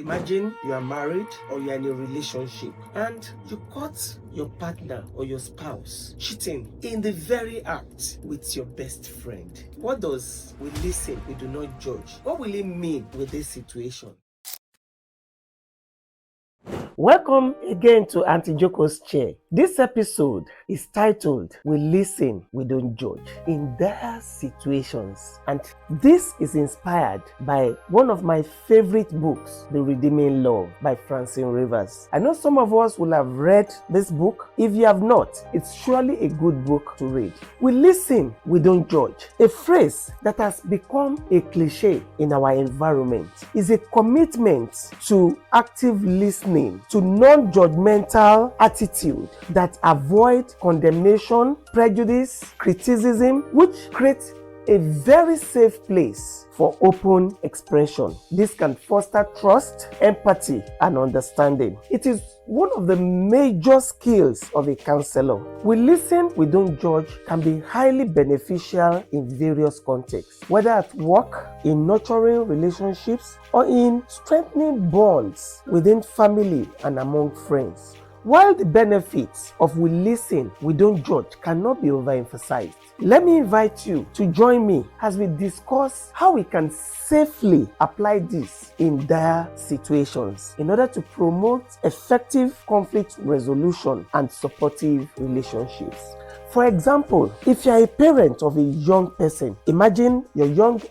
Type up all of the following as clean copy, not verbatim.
Imagine you are married or you are in a relationship and you caught your partner or your spouse cheating in the very act with your best friend. What does "we listen, we do not judge"? What will it mean with this situation? Welcome again to Auntie Joko's Chair. This episode is titled "We Listen, We Don't Judge" in dire situations. And this is inspired by one of my favorite books, The Redeeming Love by Francine Rivers. I know some of us will have read this book. If you have not, it's surely a good book to read. We listen, we don't judge. A phrase that has become a cliche in our environment is a commitment to active listening, to non-judgmental attitude that avoid condemnation, prejudice, criticism, which creates a very safe place for open expression. This can foster trust, empathy, and understanding. It is one of the major skills of a counselor. We listen, we don't judge can be highly beneficial in various contexts, whether at work, in nurturing relationships, or in strengthening bonds within family and among friends. While the benefits of "we listen, we don't judge" cannot be overemphasized, let me invite you to join me as we discuss how we can safely apply this in dire situations in order to promote effective conflict resolution and supportive relationships. For example, if you are a parent of a young person, imagine your young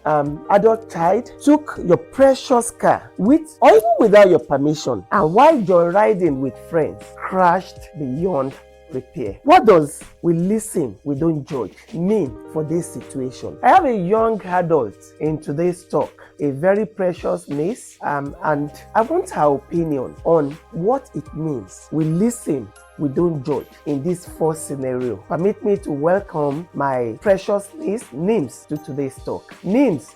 adult child took your precious car with or even without your permission, and while joyriding with friends, crashed beyond repair. What does "we listen, we don't judge" mean for this situation? I have a young adult in today's talk, a very precious niece, and I want her opinion on what it means. We listen, we don't judge in this first scenario. Permit me to welcome my precious niece, Nims, to today's talk. Nims,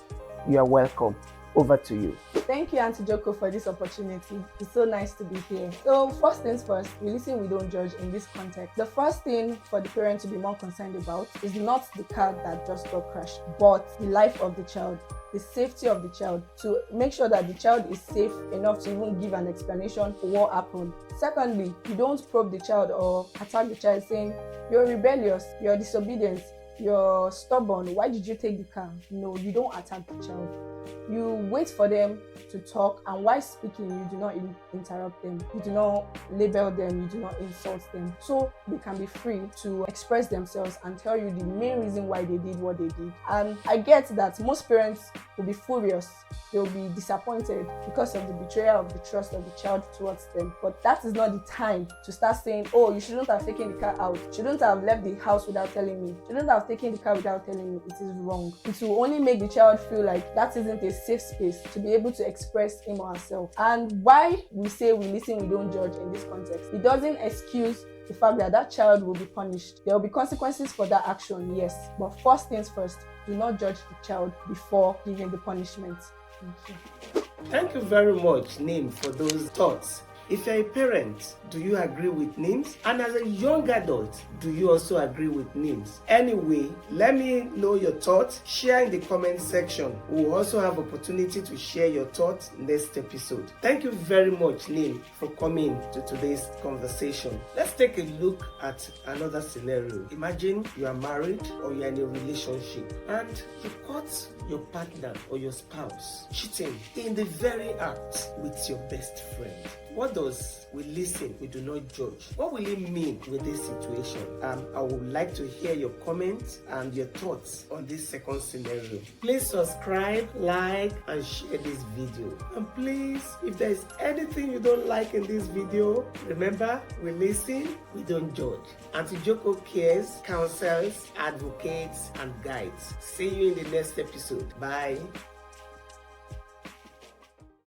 you are welcome. Over to you. Thank you, Auntie Joko, for this opportunity. It's so nice to be here. So first things first, we listen, we don't judge in this context. The first thing for the parent to be more concerned about is not the car that just got crashed, but the life of the child, the safety of the child, to make sure that the child is safe enough to even give an explanation for what happened. Secondly, you don't probe the child or attack the child saying, "You're rebellious, you're disobedient, you're stubborn, why did you take the car?" No, you don't attack the child. You wait for them to talk, and while speaking, you do not interrupt them. You do not label them. You do not insult them. So they can be free to express themselves and tell you the main reason why they did what they did. And I get that most parents will be furious. They'll be disappointed because of the betrayal of the trust of the child towards them. But that is not the time to start saying, "Oh, you shouldn't have taken the car out. Shouldn't have left the house without telling me. Shouldn't have taken the car without telling me." It is wrong. It will only make the child feel like that isn't a safe space to be able to express him or herself. And why we say we listen, we don't judge in this context, it doesn't excuse the fact that that child will be punished. There will be consequences for that action, yes. But first things first, do not judge the child before giving the punishment. Thank you. Thank you very much, Nim, for those thoughts. If you're a parent, do you agree with Nims? And as a young adult, do you also agree with Nims? Anyway, let me know your thoughts. Share in the comment section. We'll also have opportunity to share your thoughts next episode. Thank you very much, Nim, for coming to today's conversation. Let's take a look at another scenario. Imagine you are married or you are in a relationship and you caught your partner or your spouse cheating in the very act with your best friend. What does "we listen, we do not judge"? What will it mean with this situation? I would like to hear your comments and your thoughts on this second scenario. Please subscribe, like, and share this video. And please, if there is anything you don't like in this video, remember, we listen, we don't judge. Auntie Joko cares, counsels, advocates, and guides. See you in the next episode. Bye.